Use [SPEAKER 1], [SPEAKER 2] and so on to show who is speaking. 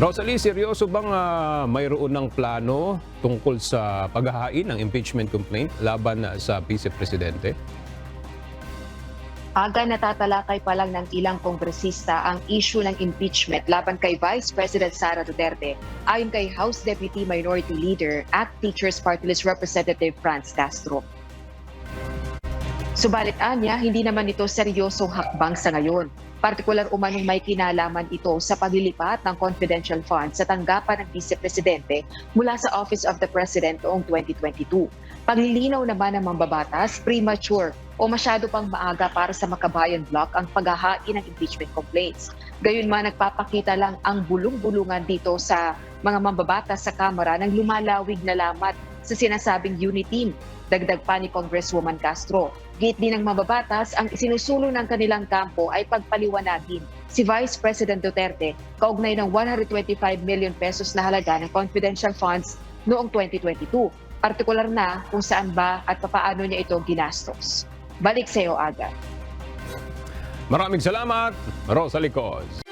[SPEAKER 1] Rosalie, seryoso bang mayroon ng plano tungkol sa paghahain ng impeachment complaint laban sa Vice Presidente?
[SPEAKER 2] Aga natatalakay pa lang ng ilang kongresista ang issue ng impeachment laban kay Vice President Sara Duterte ayon kay House Deputy Minority Leader at Teachers Party List Representative Franz Castro. Subalit anya, hindi naman ito seryosong hakbang sa ngayon. Partikular umanong may kinalaman ito sa paglilipat ng confidential funds sa tanggapan ng Vice Presidente mula sa Office of the President noong 2022. Paglilinaw naman ng mambabatas, premature o masyado pang maaga para sa Makabayan Block ang paghahain ng impeachment complaints. Gayunman nagpapakita lang ang bulong-bulungan dito sa mga mambabatas sa Kamara ng lumalawig na lamat sa sinasabing unity team. Dagdag pa ni Congresswoman Castro. Giit din ng mababatas, ang isinusulong ng kanilang kampo ay pagpaliwanagin si Vice President Duterte kaugnay ng 125 million pesos na halaga ng confidential funds noong 2022. Partikular na kung saan ba at papaano niya ito ginastos. Balik sa iyo, Aga.
[SPEAKER 1] Maraming salamat, Rosalie Coz.